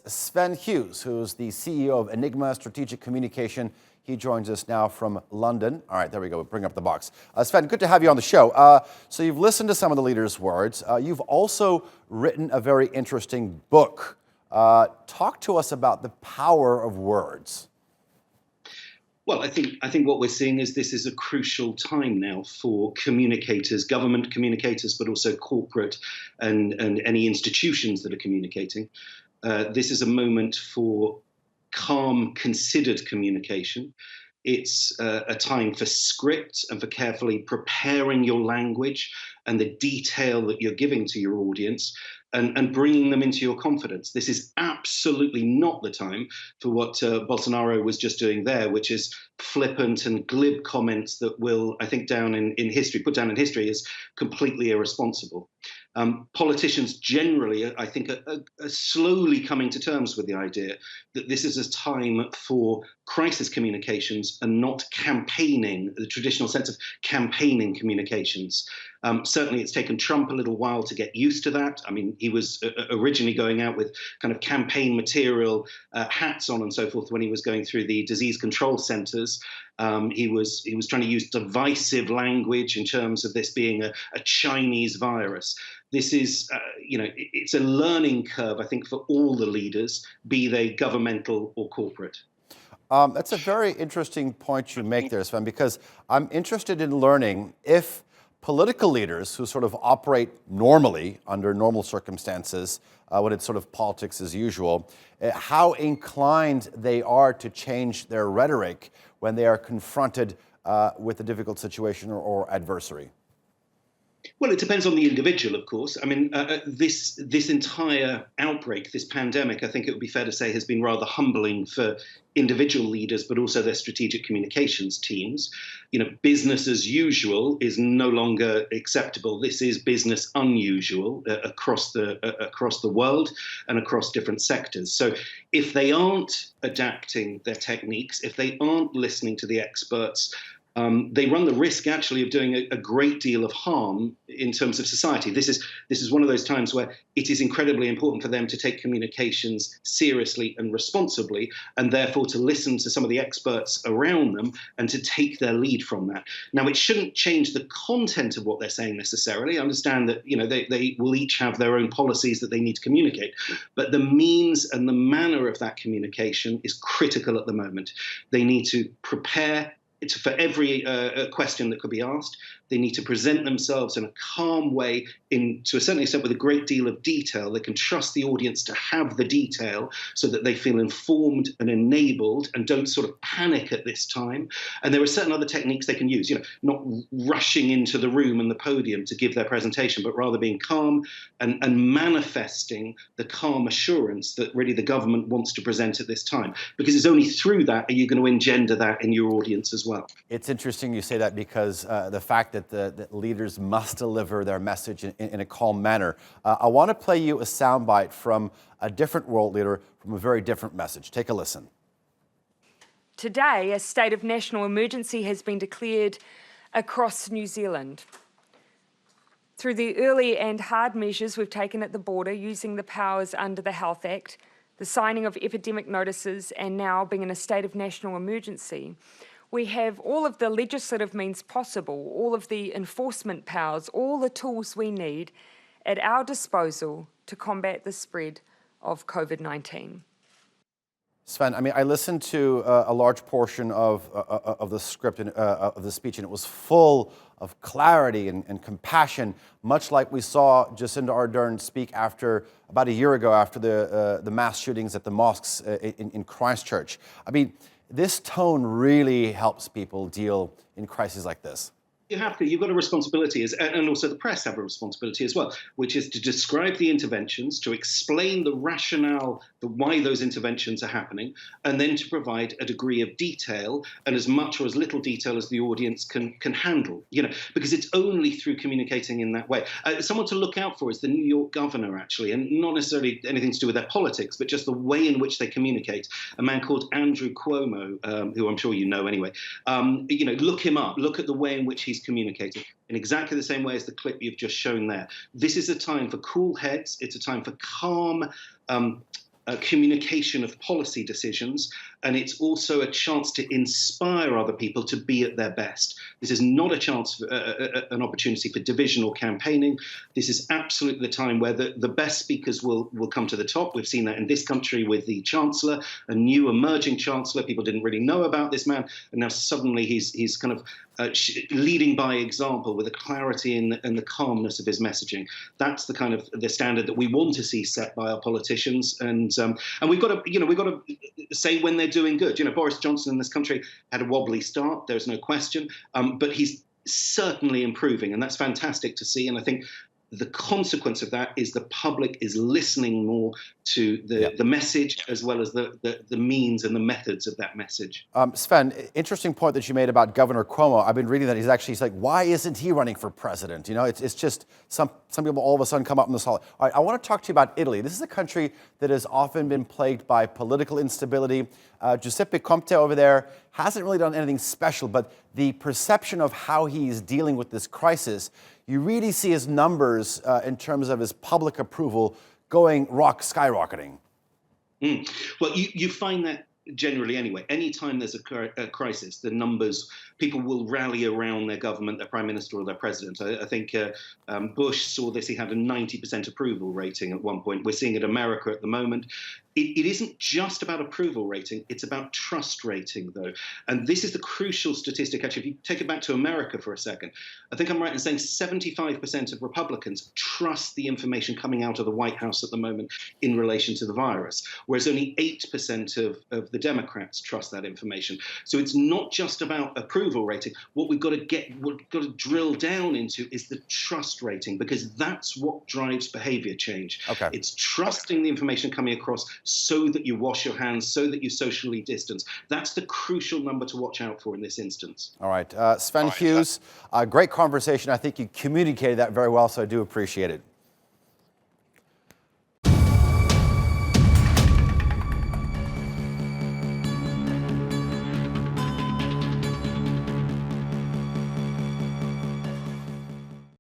Sven Hughes, who's the CEO of Enigma Strategic Communication. He joins us now from London. All right, there we go. We'll bring up the box. Sven, good to have you on the show. So you've listened to some of the leaders' words. You've also written a very interesting book. Talk to us about the power of words. Well, I think what we're seeing is this is a crucial time now for communicators, government communicators, but also corporate and any institutions that are communicating. This is a moment for calm, considered communication. It's a time for script and for carefully preparing your language and the detail that you're giving to your audience and bringing them into your confidence. This is absolutely not the time for what Bolsonaro was just doing there, which is flippant and glib comments that will, I think, put down in history as completely irresponsible. Politicians generally, I think, are slowly coming to terms with the idea that this is a time for crisis communications and not campaigning, the traditional sense of campaigning communications. Certainly, it's taken Trump a little while to get used to that. I mean, he was originally going out with kind of campaign material, hats on and so forth when he was going through the disease control centers. He was trying to use divisive language in terms of this being a Chinese virus. This is, it's a learning curve, I think, for all the leaders, be they governmental or corporate. That's a very interesting point you make there, Sven, because I'm interested in learning if political leaders who sort of operate normally under normal circumstances, when it's sort of politics as usual, how inclined they are to change their rhetoric when they are confronted with a difficult situation or adversary. Well, it depends on the individual, of course. I mean, this entire outbreak, this pandemic, I think it would be fair to say has been rather humbling for individual leaders, but also their strategic communications teams. Business as usual is no longer acceptable. This is business unusual across the world and across different sectors. So if they aren't adapting their techniques, if they aren't listening to the experts, they run the risk actually of doing a great deal of harm in terms of society. This is one of those times where it is incredibly important for them to take communications seriously and responsibly, and therefore to listen to some of the experts around them and to take their lead from that. Now, it shouldn't change the content of what they're saying necessarily. I understand that they will each have their own policies that they need to communicate, but the means and the manner of that communication is critical at the moment. They need to prepare for every question that could be asked. They need to present themselves in a calm way, to a certain extent with a great deal of detail. They can trust the audience to have the detail so that they feel informed and enabled and don't sort of panic at this time. And there are certain other techniques they can use, not rushing into the room and the podium to give their presentation, but rather being calm and manifesting the calm assurance that really the government wants to present at this time. Because it's only through that are you going to engender that in your audience as well. It's interesting you say that because the fact that the leaders must deliver their message in a calm manner. I want to play you a soundbite from a different world leader from a very different message. Take a listen. Today, a state of national emergency has been declared across New Zealand. Through the early and hard measures we've taken at the border, using the powers under the Health Act, the signing of epidemic notices, and now being in a state of national emergency, we have all of the legislative means possible, all of the enforcement powers, all the tools we need at our disposal to combat the spread of COVID-19. Sven, I mean, I listened to a large portion of the script and of the speech, and it was full of clarity and compassion, much like we saw Jacinda Ardern speak about a year ago after the mass shootings at the mosques in Christchurch. I mean, this tone really helps people deal in crises like this. You've got a responsibility, and also the press have a responsibility as well, which is to describe the interventions, to explain the rationale for why those interventions are happening, and then to provide a degree of detail and as much or as little detail as the audience can handle, because it's only through communicating in that way. Someone to look out for is the New York governor, actually, and not necessarily anything to do with their politics, but just the way in which they communicate. A man called Andrew Cuomo, who I'm sure you know anyway. Look him up. Look at the way in which he's communicating in exactly the same way as the clip you've just shown there. This is a time for cool heads. It's a time for calm communication of policy decisions, and it's also a chance to inspire other people to be at their best. This is not a chance, for, an opportunity for division or campaigning. This is absolutely the time where the best speakers will come to the top. We've seen that in this country with the Chancellor, a new emerging Chancellor. People didn't really know about this man, and now suddenly he's kind of leading by example with the clarity and the calmness of his messaging. That's the kind of the standard that we want to see set by our politicians, and we've got to say when they're doing good. Boris Johnson in this country had a wobbly start. There's no question, but he's certainly improving, and that's fantastic to see. And I think the consequence of that is the public is listening more to the message as well as the means and the methods of that message. Sven, interesting point that you made about Governor Cuomo. I've been reading that he's like, why isn't he running for president? It's just some people all of a sudden come up in this hall. All right, I want to talk to you about Italy. This is a country that has often been plagued by political instability. Giuseppe Conte over there hasn't really done anything special, but the perception of how he's dealing with this crisis, you really see his numbers in terms of his public approval skyrocketing. Well, you find that generally anyway. Anytime there's a crisis, the numbers, people will rally around their government, their prime minister or their president. I think Bush saw this. He had a 90% approval rating at one point. We're seeing it in America at the moment. It isn't just about approval rating. It's about trust rating, though. And this is the crucial statistic. Actually, if you take it back to America for a second, I think I'm right in saying 75% of Republicans trust the information coming out of the White House at the moment in relation to the virus, whereas only 8% of the Democrats trust that information. So it's not just about approval rating. What we've got to drill down into is the trust rating, because that's what drives behavior change. Okay. It's trusting the information coming across so that you wash your hands, so that you socially distance. That's the crucial number to watch out for in this instance. All right. Sven Hughes, great conversation. I think you communicated that very well, so I do appreciate it.